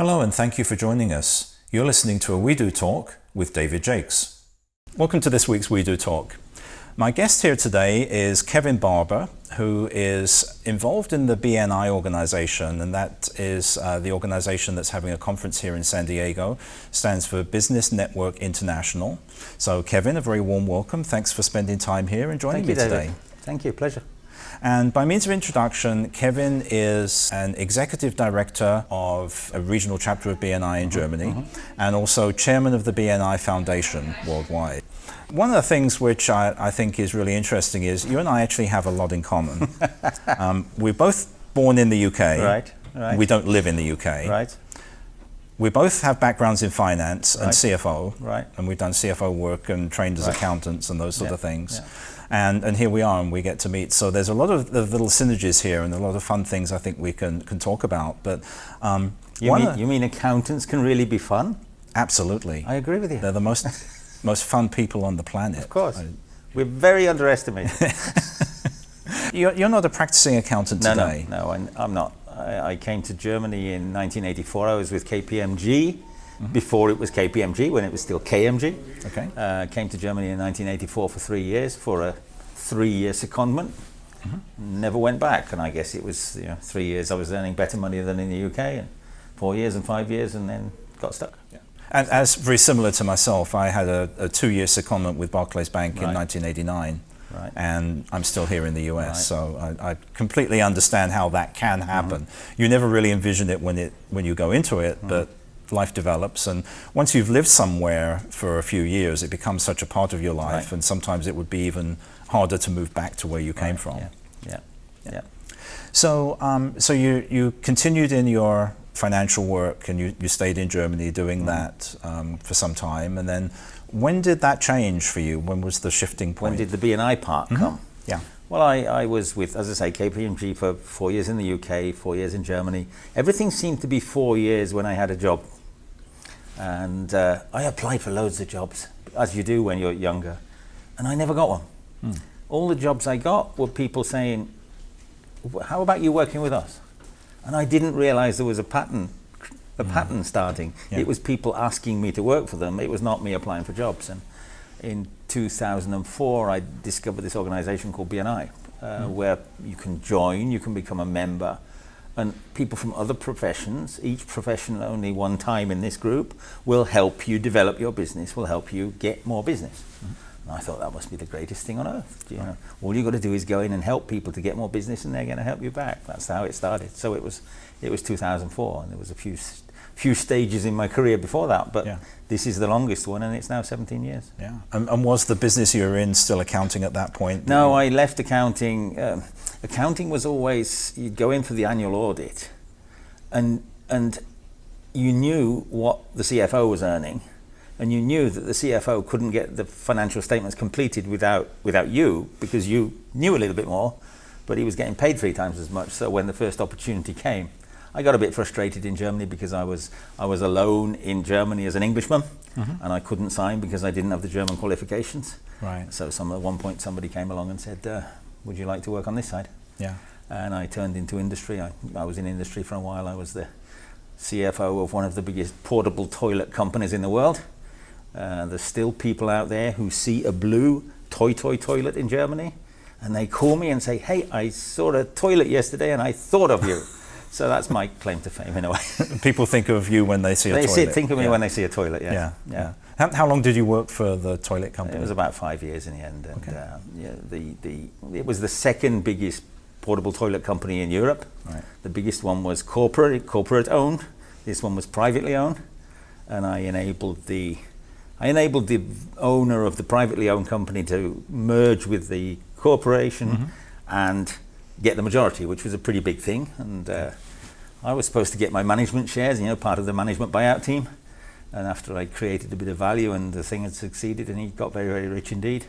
Hello and thank you for joining us. You're listening to a We Do Talk with David Jaques. Welcome to this week's We Do Talk. My guest here today is Kevin Barber, who is involved in the BNI organization, and that is the organization that's having a conference here in San Diego. Stands for Business Network International. So Kevin, a very warm welcome. Thanks for spending time here and joining me today. Thank you, pleasure. And by means of introduction, Kevin is an executive director of a regional chapter of BNI in Germany, and also chairman of the BNI Foundation worldwide. One of the things which I think is really interesting is you and I actually have a lot in common. We're both born in the UK. Right. We don't live in the UK. Right. We both have backgrounds in finance and CFO. Right. And we've done CFO work and trained as accountants and those sort of things. Yeah. And here we are, and we get to meet. So there's a lot of little synergies here, and a lot of fun things I think we can talk about. But you mean accountants can really be fun? Absolutely. I agree with you. They're the most fun people on the planet. Of course. We're very underestimated. You're not a practicing accountant today. No, I'm not. I came to Germany in 1984. I was with KPMG. Before it was KPMG, when it was still KMG. Okay. Came to Germany in 1984 for 3 years for a 3-year secondment. Never went back, and I guess it was 3 years I was earning better money than in the UK, and 4 years and 5 years, and then got stuck. Yeah. And as very similar to myself, I had a 2-year secondment with Barclays Bank in 1989. Right. And I'm still here in the US, so I completely understand how that can happen. You never really envision it when you go into it, but life develops, and once you've lived somewhere for a few years, it becomes such a part of your life, and sometimes it would be even harder to move back to where you came from. Yeah. So you continued in your financial work, and you stayed in Germany doing that for some time, and then when did that change for you? When was the shifting point? When did the BNI part come? Yeah. Well, I was with, as I say, KPMG for 4 years in the UK, 4 years in Germany. Everything seemed to be 4 years when I had a job. And I applied for loads of jobs, as you do when you're younger, and I never got one. All the jobs I got were people saying, how about you working with us? And I didn't realize there was a pattern starting. Yeah. It was people asking me to work for them. It was not me applying for jobs. And in 2004, I discovered this organization called BNI, where you can join, you can become a member, and people from other professions, each profession only one time in this group, will help you develop your business, will help you get more business. And I thought that must be the greatest thing on earth. All you got to do is go in and help people to get more business, and they're going to help you back. That's how it started. So it was 2004, and there was a few stages in my career before that, but this is the longest one, and it's now 17 years. Yeah. And was the business you were in still accounting at that point? No, I left accounting. Accounting was always, you'd go in for the annual audit, and you knew what the CFO was earning, and you knew that the CFO couldn't get the financial statements completed without you, because you knew a little bit more, but he was getting paid 3 times as much. So when the first opportunity came, I got a bit frustrated in Germany because I was alone in Germany as an Englishman, and I couldn't sign because I didn't have the German qualifications. Right. So at one point somebody came along and said, would you like to work on this side? Yeah. And I turned into industry. I was in industry for a while. I was the CFO of one of the biggest portable toilet companies in the world. There's still people out there who see a blue toy toilet in Germany, and they call me and say, hey, I saw a toilet yesterday and I thought of you. So that's my claim to fame in a way. People think of you when they see a toilet. They think of me when they see a toilet, yeah. How long did you work for the toilet company? It was about 5 years in the end. And it was the second biggest portable toilet company in Europe. Right. The biggest one was corporate owned. This one was privately owned. And I enabled the owner of the privately owned company to merge with the corporation and get the majority, which was a pretty big thing. And I was supposed to get my management shares, part of the management buyout team. And after I created a bit of value and the thing had succeeded and he got very, very rich indeed,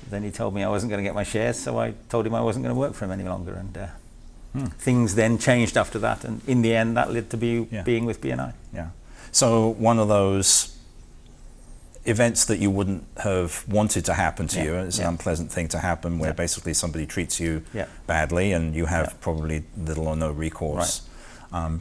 then he told me I wasn't going to get my shares, so I told him I wasn't going to work for him any longer. And things then changed after that, and in the end that led to being with BNI. Yeah. So one of those events that you wouldn't have wanted to happen to you. It's an unpleasant thing to happen where basically somebody treats you badly and you have probably little or no recourse.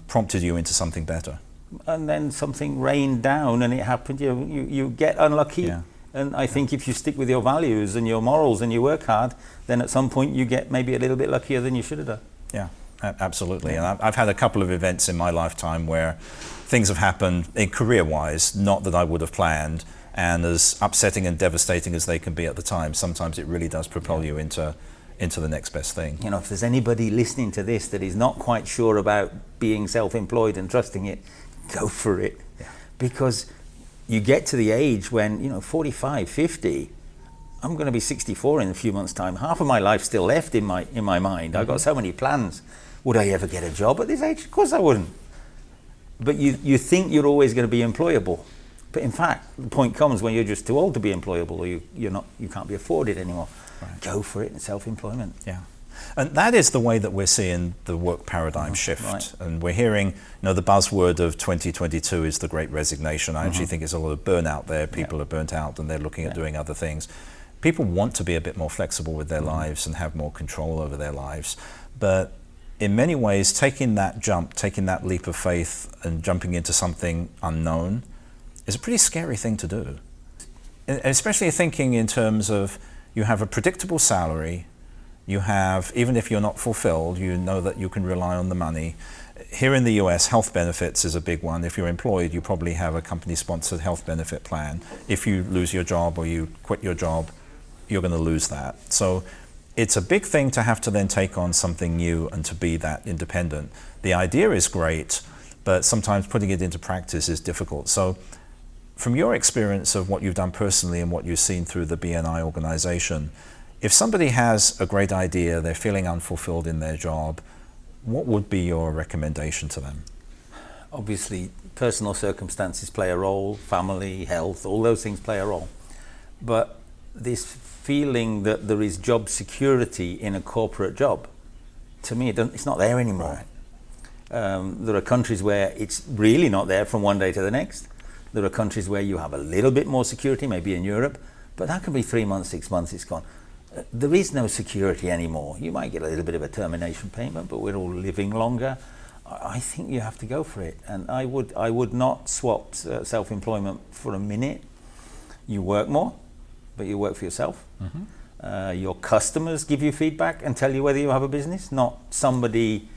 Prompted you into something better. and then something rained down and it happened. You get unlucky. Yeah. And I think if you stick with your values and your morals and you work hard, then at some point you get maybe a little bit luckier than you should have done. Yeah, absolutely. And I've had a couple of events in my lifetime where things have happened in career-wise, not that I would have planned, and as upsetting and devastating as they can be at the time, sometimes it really does propel you into the next best thing. You know, if there's anybody listening to this that is not quite sure about being self-employed and trusting it, go for it. Yeah. Because you get to the age when, 45, 50, I'm going to be 64 in a few months' time. Half of my life's still left in my mind. I've got so many plans. Would I ever get a job at this age? Of course I wouldn't. But you think you're always going to be employable. But in fact, the point comes when you're just too old to be employable, or you can't be afforded anymore. Right. Go for it in self-employment. Yeah. And that is the way that we're seeing the work paradigm shift. Right. And we're hearing, the buzzword of 2022 is the great resignation. I actually think there's a lot of burnout there. People are burnt out and they're looking at doing other things. People want to be a bit more flexible with their lives and have more control over their lives. But in many ways, taking that jump, taking that leap of faith and jumping into something unknown is a pretty scary thing to do. Especially thinking in terms of, you have a predictable salary, you have, even if you're not fulfilled, you know that you can rely on the money. Here in the US, health benefits is a big one. If you're employed, you probably have a company-sponsored health benefit plan. If you lose your job or you quit your job, you're going to lose that. So it's a big thing to have to then take on something new and to be that independent. The idea is great, but sometimes putting it into practice is difficult. So from your experience of what you've done personally and what you've seen through the BNI organization, if somebody has a great idea, they're feeling unfulfilled in their job, what would be your recommendation to them? Obviously, personal circumstances play a role, family, health, all those things play a role. But this feeling that there is job security in a corporate job, to me, it's not there anymore. Right. There are countries where it's really not there from one day to the next. There are countries where you have a little bit more security, maybe in Europe, but that can be 3 months, 6 months, it's gone. There is no security anymore. You might get a little bit of a termination payment, but we're all living longer. I think you have to go for it. And I would not swap self-employment for a minute. You work more, but you work for yourself. Your customers give you feedback and tell you whether you have a business, not somebody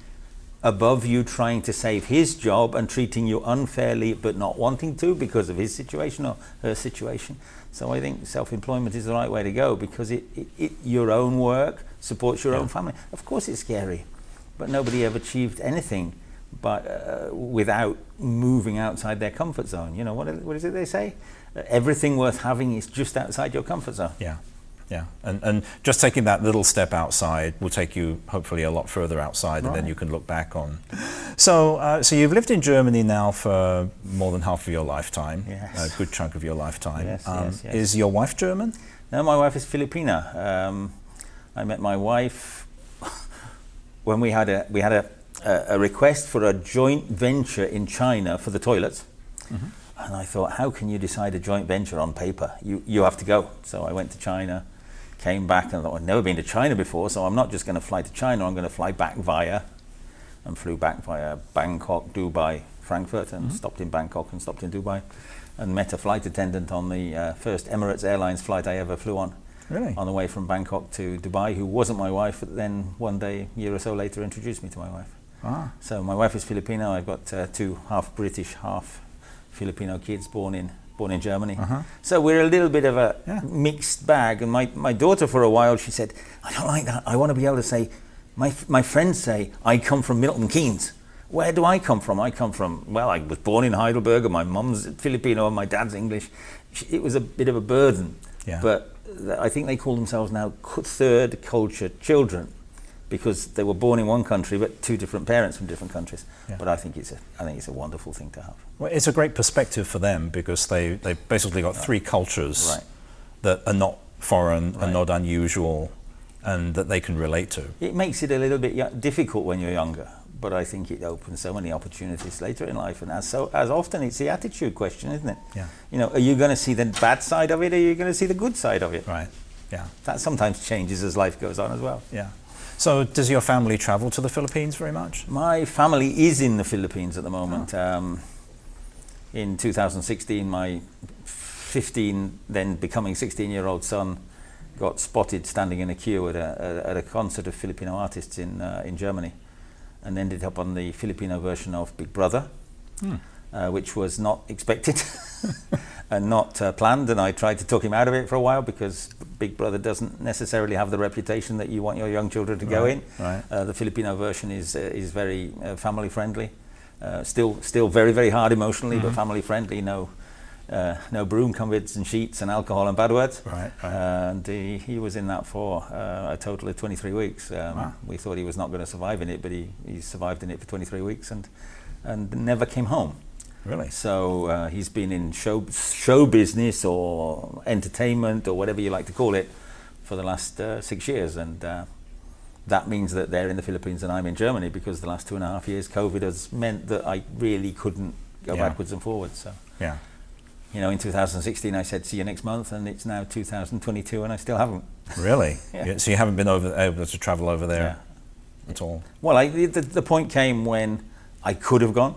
above you trying to save his job and treating you unfairly but not wanting to because of his situation or her situation. So I think self-employment is the right way to go because your own work supports your own family. Of course it's scary, but nobody ever achieved anything without moving outside their comfort zone. What is it they say? Everything worth having is just outside your comfort zone. Yeah, and just taking that little step outside will take you hopefully a lot further outside, and then you can look back on. So you've lived in Germany now for more than half of your lifetime, yes. A good chunk of your lifetime. Yes. Is your wife German? No, my wife is Filipina. I met my wife when we had a request for a joint venture in China for the toilets. And I thought, how can you decide a joint venture on paper? You have to go. So I went to China, came back, and I thought, I've never been to China before, so I'm not just going to fly to China, I'm going to fly back and flew back via Bangkok, Dubai, Frankfurt, and stopped in Bangkok and stopped in Dubai, and met a flight attendant on the first Emirates Airlines flight I ever flew on. Really? On the way from Bangkok to Dubai, who wasn't my wife, but then one day, a year or so later, introduced me to my wife. So my wife is Filipino. I've got two half British, half Filipino kids born in Germany. So we're a little bit of a mixed bag. And my daughter, for a while, she said, I don't like that. I want to be able to say, my friends say, I come from Milton Keynes. Where do I come from? I come from, well, I was born in Heidelberg, and my mum's Filipino and my dad's English. It was a bit of a burden. But I think they call themselves now third culture children, because they were born in one country but two different parents from different countries. But I think it's a wonderful thing to have. Well, it's a great perspective for them because they basically got three cultures that are not foreign and not unusual, and that they can relate to. It makes it a little bit difficult when you're younger, but I think it opens so many opportunities later in life. And as often, it's the attitude question, isn't it? Are you going to see the bad side of it, or are you going to see the good side of it? Right. Yeah. That sometimes changes as life goes on as well. Yeah. So does your family travel to the Philippines very much? My family is in the Philippines at the moment. In 2016, my 15, then becoming 16-year-old son got spotted standing in a queue at a concert of Filipino artists in Germany, and ended up on the Filipino version of Big Brother, which was not expected and not planned. And I tried to talk him out of it for a while, because Big Brother doesn't necessarily have the reputation that you want your young children to go in. Right. The Filipino version is very family friendly. Still very, very hard emotionally, but family friendly. No broom cupboards and sheets and alcohol and bad words. Right. And he was in that for a total of 23 weeks. Wow. We thought he was not going to survive in it, but he survived in it for 23 weeks and never came home. Really? So he's been in show business or entertainment or whatever you like to call it for the last 6 years, and that means that they're in the Philippines and I'm in Germany, because the last 2.5 years COVID has meant that I really couldn't go backwards and forwards. So Yeah. you know, in 2016 I said see you next month, and it's now 2022 and I still haven't. Really? Yeah. So you haven't been able to travel over there at all? Well, the point came when I could have gone,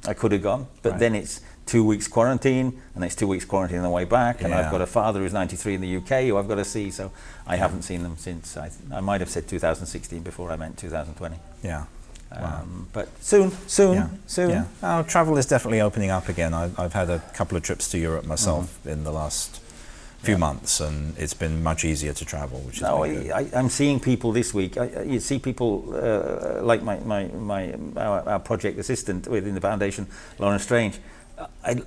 but Right. then it's 2 weeks quarantine, and it's 2 weeks quarantine on the way back, and I've got a father who's 93 in the UK who I've got to see, so I haven't seen them since, I might have said 2016 before I meant 2020. Yeah. Wow. But soon. Yeah. Travel is definitely opening up again. I've had a couple of trips to Europe myself in the last few months, and it's been much easier to travel, which is good. I'm seeing people this week. You see people like our project assistant within the foundation, Lauren Strange.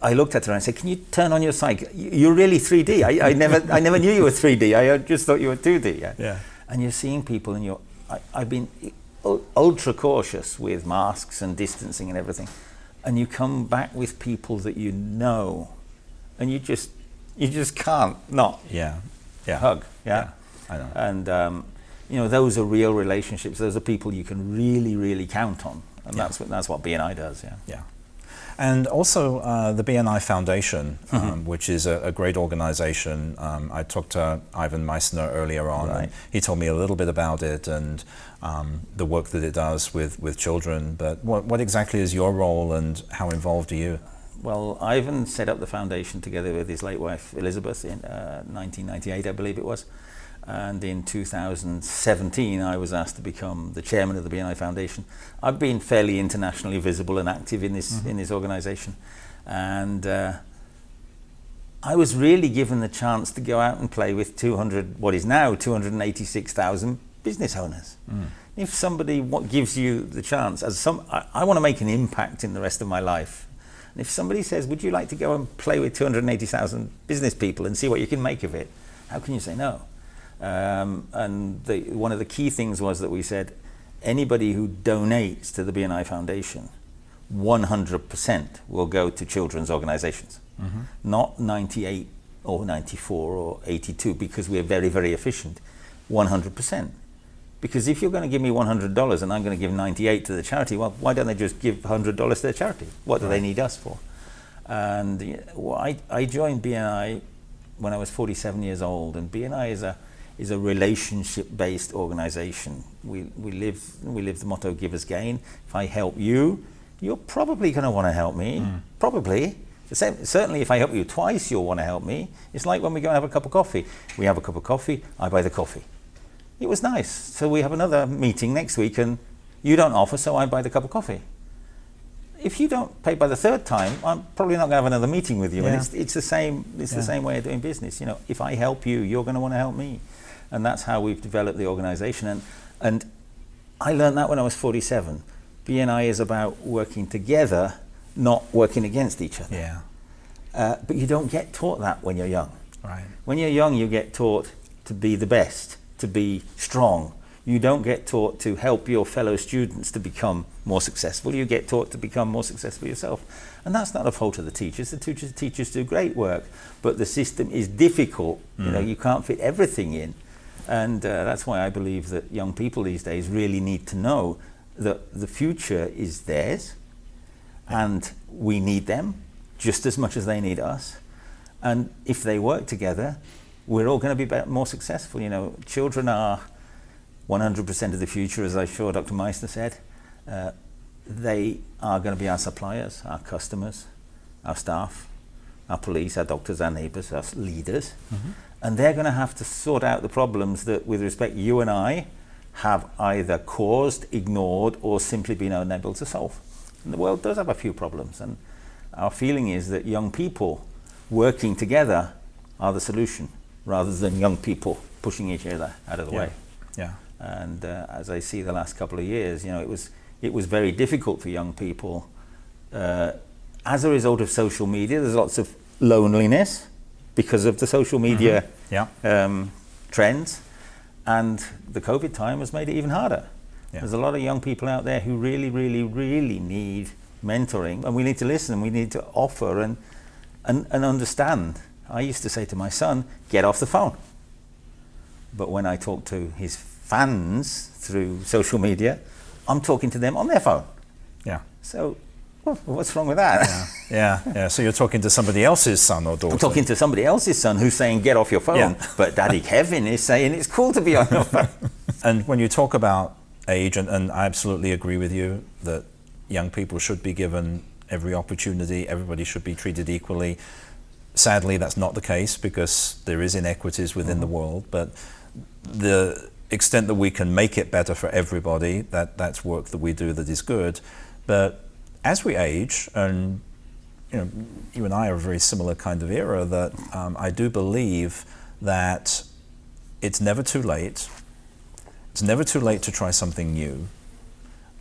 I looked at her and I said, "Can you turn on your site? You're really 3D. I never knew you were 3D. I just thought you were 2D." Yeah. And you're seeing people, and I've been ultra cautious with masks and distancing and everything, and you come back with people that you know, and you just can't not hug. Yeah, I know. And those are real relationships. Those are people you can really, really count on, and that's what BNI does. Yeah. And also the BNI Foundation, which is a great organization. I talked to Ivan Meissner earlier on, and he told me a little bit about it and the work that it does with children. But what exactly is your role, and how involved are you? Well, Ivan set up the foundation together with his late wife Elizabeth in 1998, I believe it was. And in 2017, I was asked to become the chairman of the BNI Foundation. I've been fairly internationally visible and active in this organization. And I was really given the chance to go out and play with what is now 286,000 business owners. If somebody gives you the chance, I want to make an impact in the rest of my life. And if somebody says, would you like to go and play with 280,000 business people and see what you can make of it? How can you say no? And one of the key things was that we said, anybody who donates to the BNI Foundation, 100% will go to children's organizations, not 98 or 94 or 82, because we're very, very efficient, 100%. Because if you're going to give me $100 and I'm going to give 98 to the charity, well, why don't they just give $100 to the charity? What do they need us for? And I joined BNI when I was 47 years old, and BNI is a relationship-based organization. We live the motto, give us gain. If I help you, you're probably going to want to help me. Probably. Certainly if I help you twice, you'll want to help me. It's like when we go and have a cup of coffee. We have a cup of coffee, I buy the coffee. It was nice. So we have another meeting next week and you don't offer, so I buy the cup of coffee. If you don't pay by the third time, I'm probably not going to have another meeting with you. Yeah. And it's the same way of doing business. If I help you, you're going to want to help me. And that's how we've developed the organization. And I learned that when I was 47. BNI is about working together, not working against each other. Yeah. But you don't get taught that when you're young. Right. When you're young, you get taught to be the best, to be strong. You don't get taught to help your fellow students to become more successful. You get taught to become more successful yourself. And that's not a fault of the teachers. The teachers do great work, but the system is difficult. You can't fit everything in. And that's why I believe that young people these days really need to know that the future is theirs, and we need them just as much as they need us. And if they work together, we're all going to be more successful. Children are 100% of the future, as I'm sure Dr. Meissner said. They are going to be our suppliers, our customers, our staff, our police, our doctors, our neighbours, our leaders, and they're going to have to sort out the problems that, with respect, you and I have either caused, ignored, or simply been unable to solve. And the world does have a few problems, and our feeling is that young people working together are the solution, rather than young people pushing each other out of the way. Yeah. And as I see the last couple of years, you know, it was very difficult for young people as a result of social media. There's lots of loneliness because of the social media trends, and the COVID time has made it even harder. There's a lot of young people out there who really, really, really need mentoring, and we need to listen, and we need to offer and understand. I used to say to my son, get off the phone. But when I talk to his fans through social media, I'm talking to them on their phone. Yeah. So, well, what's wrong with that? Yeah. So you're talking to somebody else's son or daughter. I'm talking to somebody else's son who's saying, get off your phone. But Daddy Kevin is saying it's cool to be on your phone. And when you talk about age, and I absolutely agree with you that young people should be given every opportunity, everybody should be treated equally. Sadly, that's not the case because there is inequities within the world, but the extent that we can make it better for everybody, that's work that we do that is good. But as we age, and you know, you and I are a very similar kind of era, that I do believe that it's never too late. It's never too late to try something new,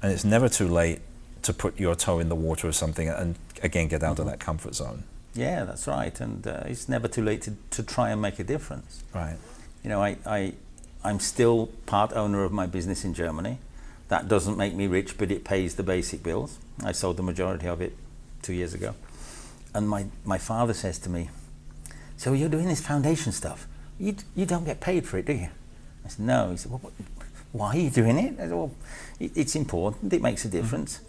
and it's never too late to put your toe in the water of something and again get out of that comfort zone. Yeah, that's right, and it's never too late to try and make a difference. Right. You know, I'm still part owner of my business in Germany. That doesn't make me rich, but it pays the basic bills. I sold the majority of it 2 years ago. And my father says to me, so you're doing this foundation stuff, you don't get paid for it, do you? I said, no. He said, well, why are you doing it? I said, well, it's important, it makes a difference.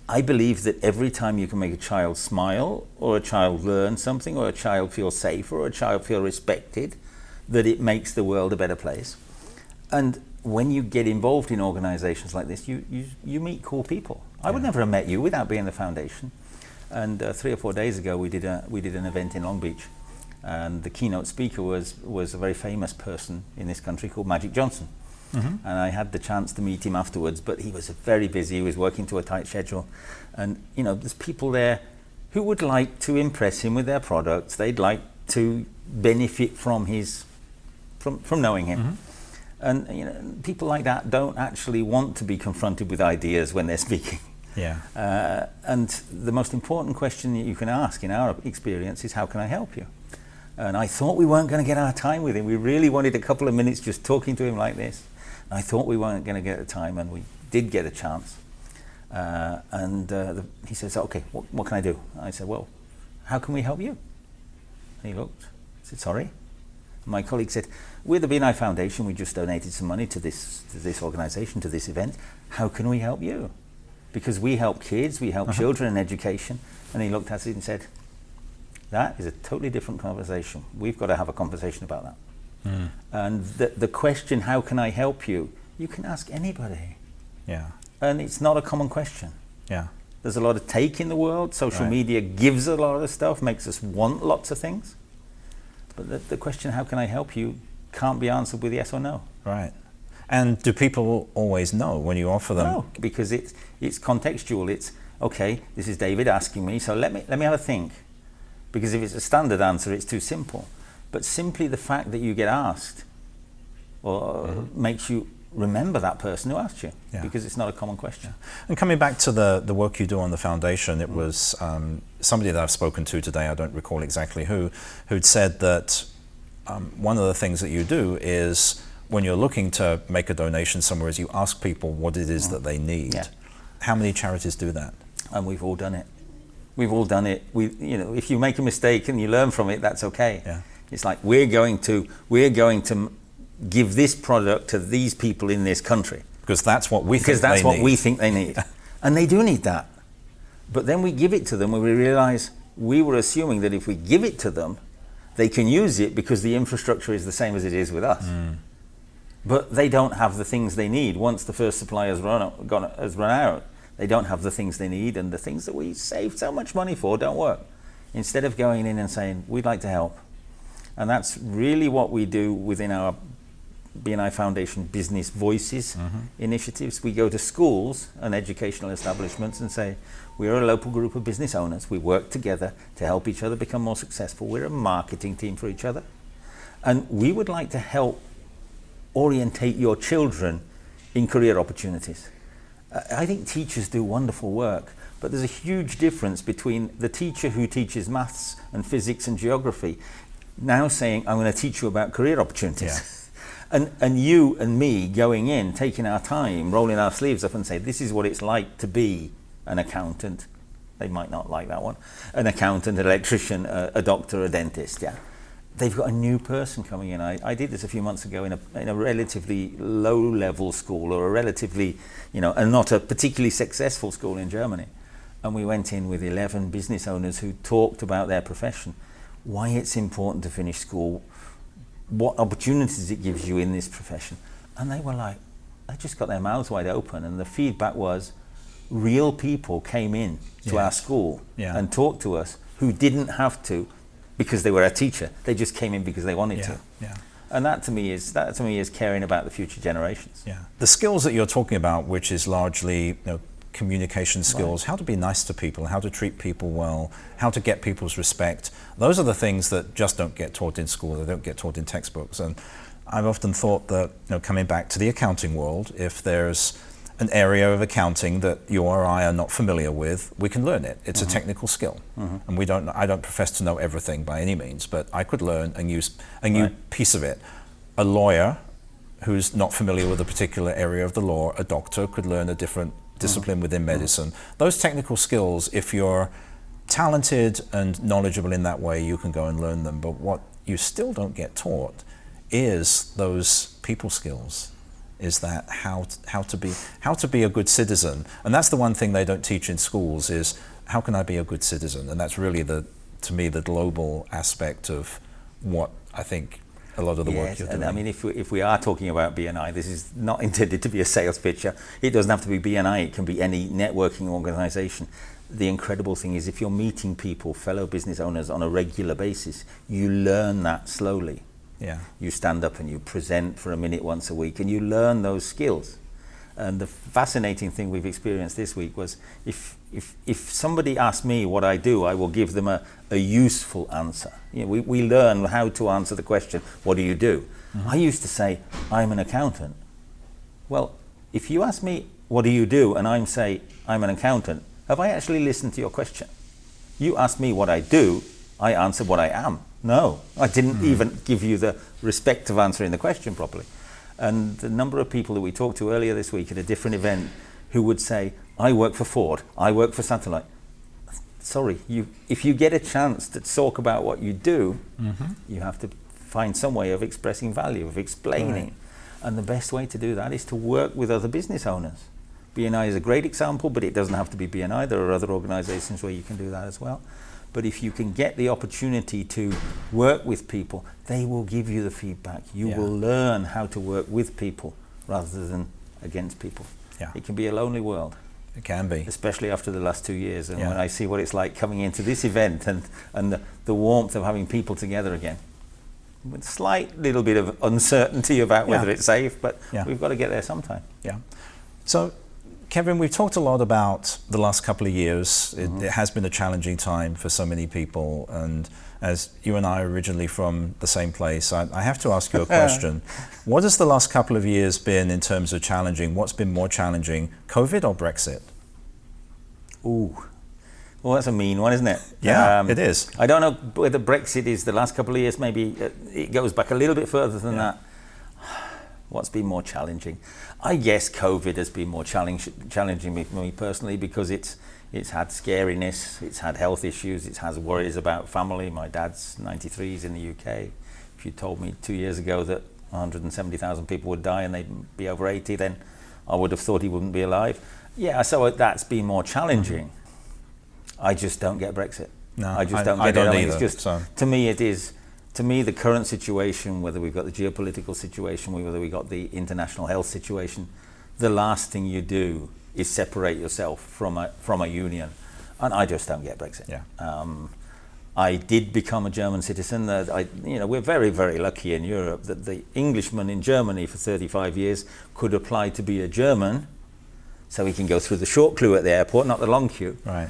I believe that every time you can make a child smile, or a child learn something, or a child feel safe, or a child feel respected, that it makes the world a better place. And when you get involved in organizations like this, you meet cool people. I would never have met you without being in the foundation. And 3 or 4 days ago, we did an event in Long Beach, and the keynote speaker was a very famous person in this country called Magic Johnson. And I had the chance to meet him afterwards, but he was very busy. He was working to a tight schedule, and you know, there's people there who would like to impress him with their products. They'd like to benefit from from knowing him. And you know, people like that don't actually want to be confronted with ideas when they're speaking. And the most important question that you can ask in our experience is, how can I help you? And I thought we weren't going to get our time with him. We really wanted a couple of minutes just talking to him like this. I thought we weren't going to get the time, and we did get a chance. He says, okay, what can I do? I said, well, how can we help you? And he looked, I said, sorry? My colleague said, we're the BNI Foundation, we just donated some money to this organization, to this event. How can we help you? Because we help kids, we help children in education. And he looked at it and said, that is a totally different conversation. We've got to have a conversation about that. And the question, how can I help you? You can ask anybody. And it's not a common question. There's a lot of take in the world. Social media gives a lot of stuff, makes us want lots of things. But the question, how can I help you, can't be answered with yes or no. Right. And do people always know when you offer them? No, because it's contextual. It's, okay, this is David asking me, so let me have a think. Because if it's a standard answer, it's too simple. But simply the fact that you get asked makes you remember that person who asked you, because it's not a common question. And coming back to the work you do on the foundation, it was somebody that I've spoken to today, I don't recall exactly who'd said that one of the things that you do is, when you're looking to make a donation somewhere, is you ask people what it is that they need. How many charities do that? And we've all done it. We've all done it. You know, if you make a mistake and you learn from it, that's okay. It's like, we're going to give this product to these people in this country because that's what we think they need. And they do need that. But then we give it to them when we realize we were assuming that if we give it to them, they can use it because the infrastructure is the same as it is with us. But they don't have the things they need. Once the first supply has run out, They don't have the things they need, and the things that we saved so much money for don't work. Instead of going in and saying, we'd like to help. And that's really what we do within our BNI Foundation Business Voices initiatives. We go to schools and educational establishments and say, we're a local group of business owners. We work together to help each other become more successful. We're a marketing team for each other. And we would like to help orientate your children in career opportunities. I think teachers do wonderful work, but there's a huge difference between the teacher who teaches maths and physics and geography now saying, I'm going to teach you about career opportunities. Yeah. And you and me going in, taking our time, rolling our sleeves up and say, this is what it's like to be an accountant. They might not like that one. An accountant, an electrician, a doctor, a dentist, yeah. They've got a new person coming in. I did this a few months ago in a relatively low-level school, or a relatively, and not a particularly successful school in Germany. And we went in with 11 business owners who talked about their profession, why it's important to finish school, what opportunities it gives you in this profession. And they were like, they just got their mouths wide open. And the feedback was, real people came in to our school and talked to us who didn't have to because they were a teacher. They just came in because they wanted to. Yeah. And that to me is caring about the future generations. Yeah. The skills that you're talking about, which is largely communication skills, how to be nice to people, how to treat people well, how to get people's respect. Those are the things that just don't get taught in school, they don't get taught in textbooks. And I've often thought that, coming back to the accounting world, if there's an area of accounting that you or I are not familiar with, we can learn it. It's a technical skill. And I don't profess to know everything by any means, but I could learn and use a new piece of it. A lawyer who's not familiar with a particular area of the law, a doctor could learn a different discipline within medicine. Those technical skills, if you're talented and knowledgeable in that way, you can go and learn them. But what you still don't get taught is those people skills. Is that how to be a good citizen. And that's the one thing they don't teach in schools, is how can I be a good citizen? And that's really to me the global aspect of what I think a lot of the work you're doing. And I mean, if we are talking about BNI, this is not intended to be a sales pitch. It doesn't have to be BNI, it can be any networking organization. The incredible thing is, if you're meeting people, fellow business owners, on a regular basis, you learn that slowly. Yeah. You stand up and you present for a minute once a week, and you learn those skills. And the fascinating thing we've experienced this week was, if somebody asks me what I do, I will give them a useful answer. We learn how to answer the question, what do you do? I used to say, I'm an accountant. Well, if you ask me, what do you do? And I'm say, I'm an accountant, have I actually listened to your question? You asked me what I do, I answered what I am. No, I didn't even give you the respect of answering the question properly. And the number of people that we talked to earlier this week at a different event who would say, I work for Ford, I work for Satellite. Sorry, if you get a chance to talk about what you do, you have to find some way of expressing value, of explaining. And the best way to do that is to work with other business owners. BNI is a great example, but it doesn't have to be BNI. There are other organizations where you can do that as well. But if you can get the opportunity to work with people, they will give you the feedback. You will learn how to work with people rather than against people. Yeah. It can be a lonely world. It can be. Especially after the last 2 years. And when I see what it's like coming into this event and the warmth of having people together again. With a slight little bit of uncertainty about whether it's safe, but we've got to get there sometime. Yeah. So, Kevin, we've talked a lot about the last couple of years. It has been a challenging time for so many people, and as you and I are originally from the same place, I have to ask you a question. What has the last couple of years been in terms of challenging? What's been more challenging, COVID or Brexit? Ooh, well, that's a mean one, isn't it? Yeah, it is. I don't know whether Brexit is the last couple of years. Maybe it goes back a little bit further than that. What's been more challenging? I guess COVID has been more challenging for me personally, because it's had scariness, it's had health issues, it has worries about family. My dad's 93, he's in the UK. If you told me 2 years ago that 170,000 people would die and they'd be over 80, then I would have thought he wouldn't be alive. Yeah, so that's been more challenging. I just don't get Brexit. No, I just don't get I don't it. either, it's just, to me it is. To me, the current situation, whether we've got the geopolitical situation, whether we've got the international health situation, the last thing you do is separate yourself from a union. And I just don't get Brexit. Yeah. I did become a German citizen. We're very, very lucky in Europe that the Englishman in Germany for 35 years could apply to be a German, so he can go through the short queue at the airport, not the long queue. Right.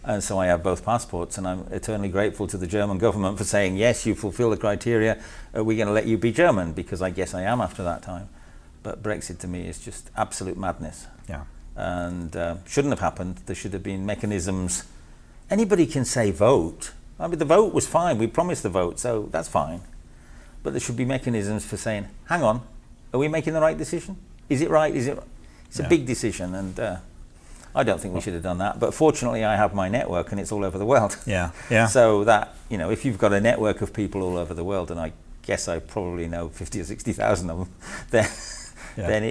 And so I have both passports, and I'm eternally grateful to the German government for saying, yes, you fulfill the criteria, we're going to let you be German, because I guess I am after that time. But Brexit to me is just absolute madness. Yeah. And shouldn't have happened. There should have been mechanisms. Anybody can say vote. I mean, the vote was fine. We promised the vote, so that's fine. But there should be mechanisms for saying, hang on, are we making the right decision? Is it right? Is it? It's a big decision, and I don't think we should have done that. But fortunately, I have my network, and it's all over the world. Yeah, yeah. So that, if you've got a network of people all over the world, and I guess I probably know 50 or 60,000 of them, then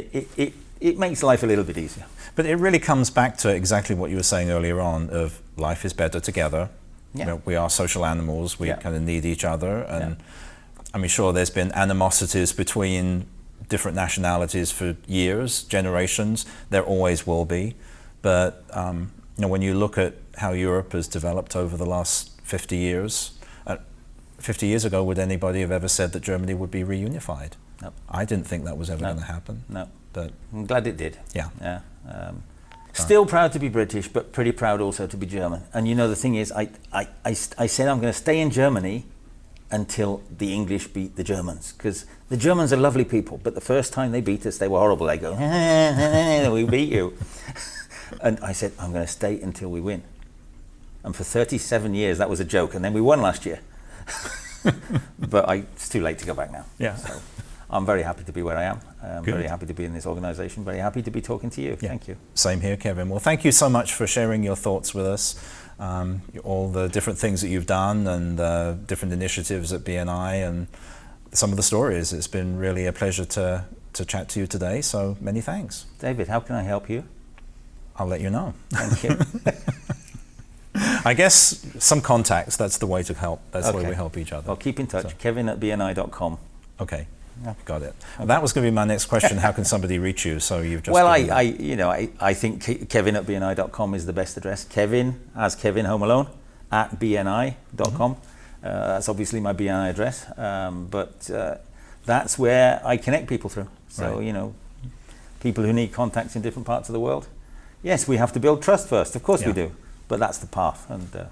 it makes life a little bit easier. But it really comes back to exactly what you were saying earlier on, of life is better together. Yeah. We are social animals, we kind of need each other. And I mean, sure, there's been animosities between different nationalities for years, generations. There always will be. But when you look at how Europe has developed over the last 50 years, 50 years ago, would anybody have ever said that Germany would be reunified? No. I didn't think that was ever going to happen. No. But I'm glad it did. Yeah. Yeah. Still proud to be British, but pretty proud also to be German. And the thing is, I said I'm going to stay in Germany until the English beat the Germans, because the Germans are lovely people, but the first time they beat us, they were horrible. They go, we beat you. And I said, I'm going to stay until we win. And for 37 years, that was a joke. And then we won last year. But it's too late to go back now. Yeah. So I'm very happy to be where I am. I'm very happy to be in this organization. Very happy to be talking to you. Yeah. Thank you. Same here, Kevin. Well, thank you so much for sharing your thoughts with us. All the different things that you've done, and different initiatives at BNI, and some of the stories. It's been really a pleasure to chat to you today. So many thanks. David, how can I help you? I'll let you know. Thank you. I guess some contacts, that's the way to help. That's the way we help each other. Well, keep in touch. So. Kevin@bni.com. Okay. Yeah. Got it. Well, that was going to be my next question. How can somebody reach you? So you've just... Well, I think Kevin@bni.com is the best address. Kevin, as Kevin Home Alone, @bni.com. That's obviously my BNI address. But that's where I connect people through. So, people who need contacts in different parts of the world. Yes, we have to build trust first. Of course we do. But that's the path. And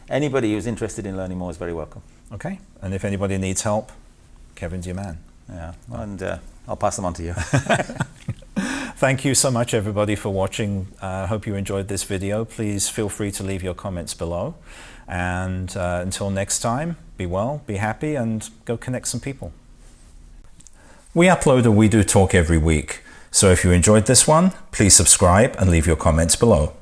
anybody who's interested in learning more is very welcome. Okay. And if anybody needs help, Kevin's your man. Yeah, and I'll pass them on to you. Thank you so much, everybody, for watching. I hope you enjoyed this video. Please feel free to leave your comments below. And until next time, be well, be happy, and go connect some people. We upload a We Do Talk every week. So if you enjoyed this one, please subscribe and leave your comments below.